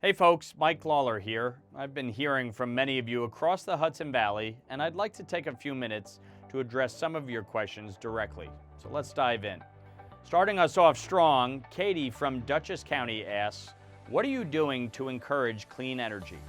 Hey folks, Mike Lawler here. I've been hearing from many of you across the Hudson Valley, and I'd like to take a few minutes to address some of your questions directly. So let's dive in. Starting us off strong, Katie from Dutchess County asks, what are you doing to encourage clean energy?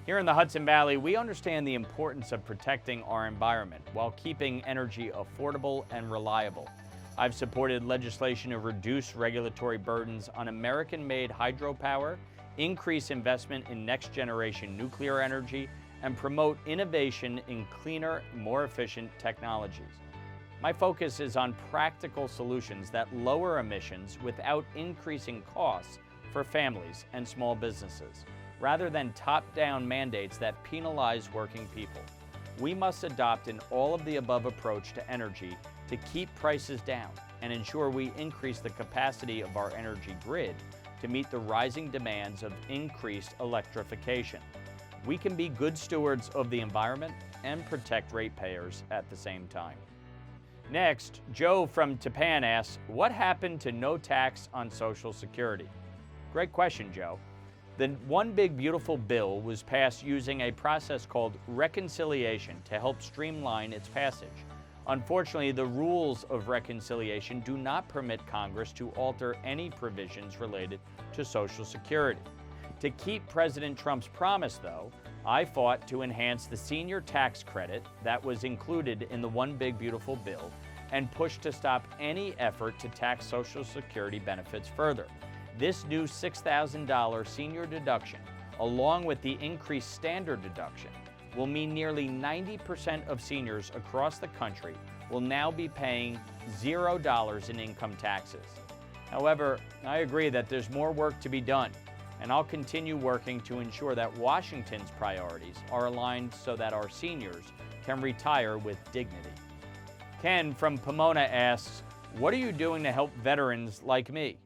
Here in the Hudson Valley, we understand the importance of protecting our environment while keeping energy affordable and reliable. I've supported legislation to reduce regulatory burdens on American-made hydropower, increase investment in next-generation nuclear energy, and promote innovation in cleaner, more efficient technologies. My focus is on practical solutions that lower emissions without increasing costs for families and small businesses, rather than top-down mandates that penalize working people. We must adopt an all-of-the-above approach to energy to keep prices down and ensure we increase the capacity of our energy grid to meet the rising demands of increased electrification. We can be good stewards of the environment and protect ratepayers at the same time. Next, Joe from Tapan asks, what happened to no tax on Social Security? Great question, Joe. The One Big Beautiful Bill was passed using a process called reconciliation to help streamline its passage. Unfortunately, the rules of reconciliation do not permit Congress to alter any provisions related to Social Security. To keep President Trump's promise, though, I fought to enhance the senior tax credit that was included in the One Big Beautiful Bill and pushed to stop any effort to tax Social Security benefits further. This new $6,000 senior deduction, along with the increased standard deduction, will mean nearly 90% of seniors across the country will now be paying $0 in income taxes. However, I agree that there's more work to be done, and I'll continue working to ensure that Washington's priorities are aligned so that our seniors can retire with dignity. Ken from Pomona asks, what are you doing to help veterans like me?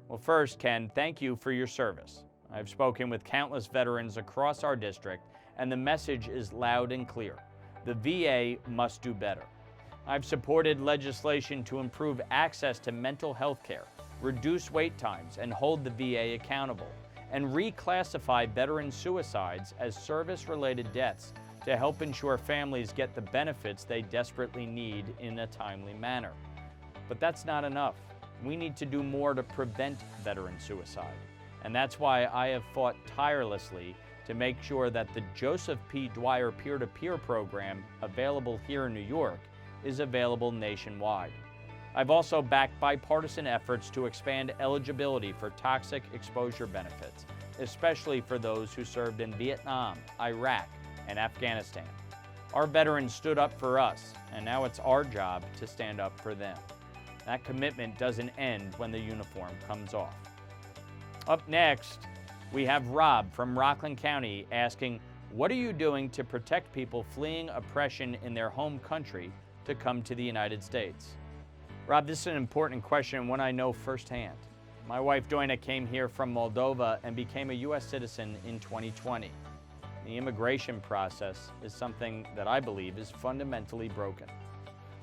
Well, first, Ken, thank you for your service. I've spoken with countless veterans across our district, and the message is loud and clear. The VA must do better. I've supported legislation to improve access to mental health care, reduce wait times, and hold the VA accountable, and reclassify veteran suicides as service-related deaths to help ensure families get the benefits they desperately need in a timely manner. But that's not enough. We need to do more to prevent veteran suicide. And that's why I have fought tirelessly to make sure that the Joseph P. Dwyer peer-to-peer program available here in New York is available nationwide. I've also backed bipartisan efforts to expand eligibility for toxic exposure benefits, especially for those who served in Vietnam, Iraq, and Afghanistan. Our veterans stood up for us, and now it's our job to stand up for them. That commitment doesn't end when the uniform comes off. Up next, we have Rob from Rockland County asking, what are you doing to protect people fleeing oppression in their home country to come to the United States? Rob, this is an important question, one I know firsthand. My wife Doina came here from Moldova and became a U.S. citizen in 2020. The immigration process is something that I believe is fundamentally broken.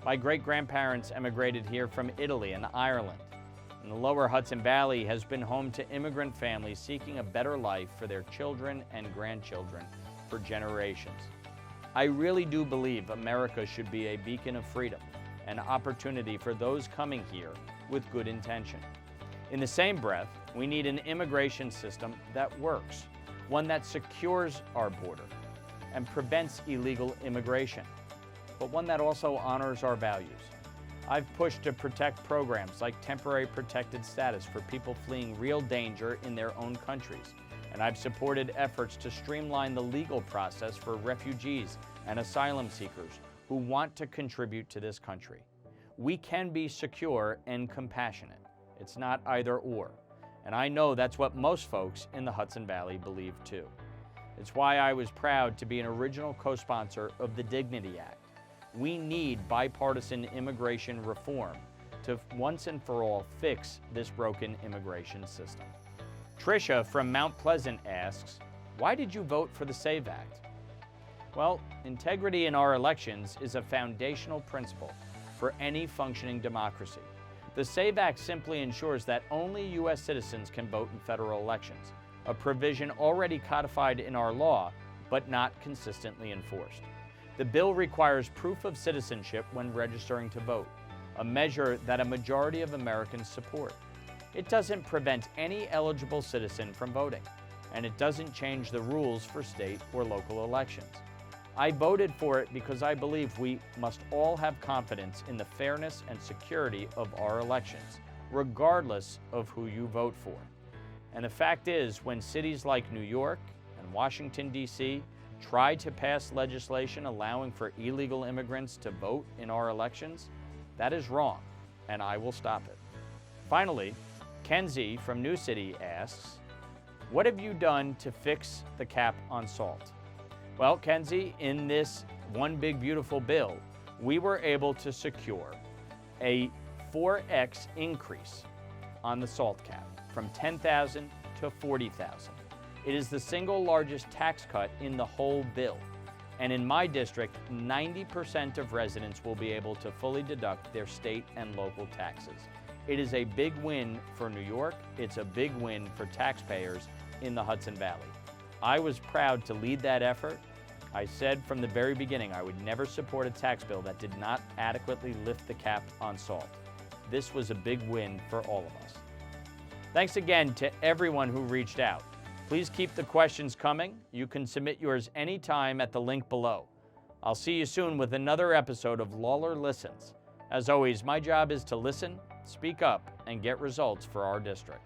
My great-grandparents emigrated here from Italy and Ireland. And the lower Hudson Valley has been home to immigrant families seeking a better life for their children and grandchildren for generations. I really do believe America should be a beacon of freedom and opportunity for those coming here with good intention. In the same breath, we need an immigration system that works, one that secures our border and prevents illegal immigration, but one that also honors our values. I've pushed to protect programs like temporary protected status for people fleeing real danger in their own countries. And I've supported efforts to streamline the legal process for refugees and asylum seekers who want to contribute to this country. We can be secure and compassionate. It's not either or. And I know that's what most folks in the Hudson Valley believe too. It's why I was proud to be an original co-sponsor of the Dignity Act. We need bipartisan immigration reform to once and for all fix this broken immigration system. Tricia from Mount Pleasant asks, why did you vote for the SAVE Act? Well, integrity in our elections is a foundational principle for any functioning democracy. The SAVE Act simply ensures that only U.S. citizens can vote in federal elections. a provision already codified in our law, but not consistently enforced. The bill requires proof of citizenship when registering to vote, a measure that a majority of Americans support. It doesn't prevent any eligible citizen from voting, and it doesn't change the rules for state or local elections. I voted for it because I believe we must all have confidence in the fairness and security of our elections, regardless of who you vote for. And the fact is, when cities like New York and Washington, D.C. try to pass legislation allowing for illegal immigrants to vote in our elections, that is wrong, and I will stop it. Finally, Kenzie from New City asks, what have you done to fix the cap on salt? Well, Kenzie, in this one big beautiful bill, we were able to secure a 4x increase on the salt cap from $10,000 to $40,000. It is the single largest tax cut in the whole bill. And in my district, 90% of residents will be able to fully deduct their state and local taxes. It is a big win for New York. It's a big win for taxpayers in the Hudson Valley. I was proud to lead that effort. I said from the very beginning I would never support a tax bill that did not adequately lift the cap on salt. This was a big win for all of us. Thanks again to everyone who reached out. Please keep the questions coming. You can submit yours anytime at the link below. I'll see you soon with another episode of Lawler Listens. As always, my job is to listen, speak up, and get results for our district.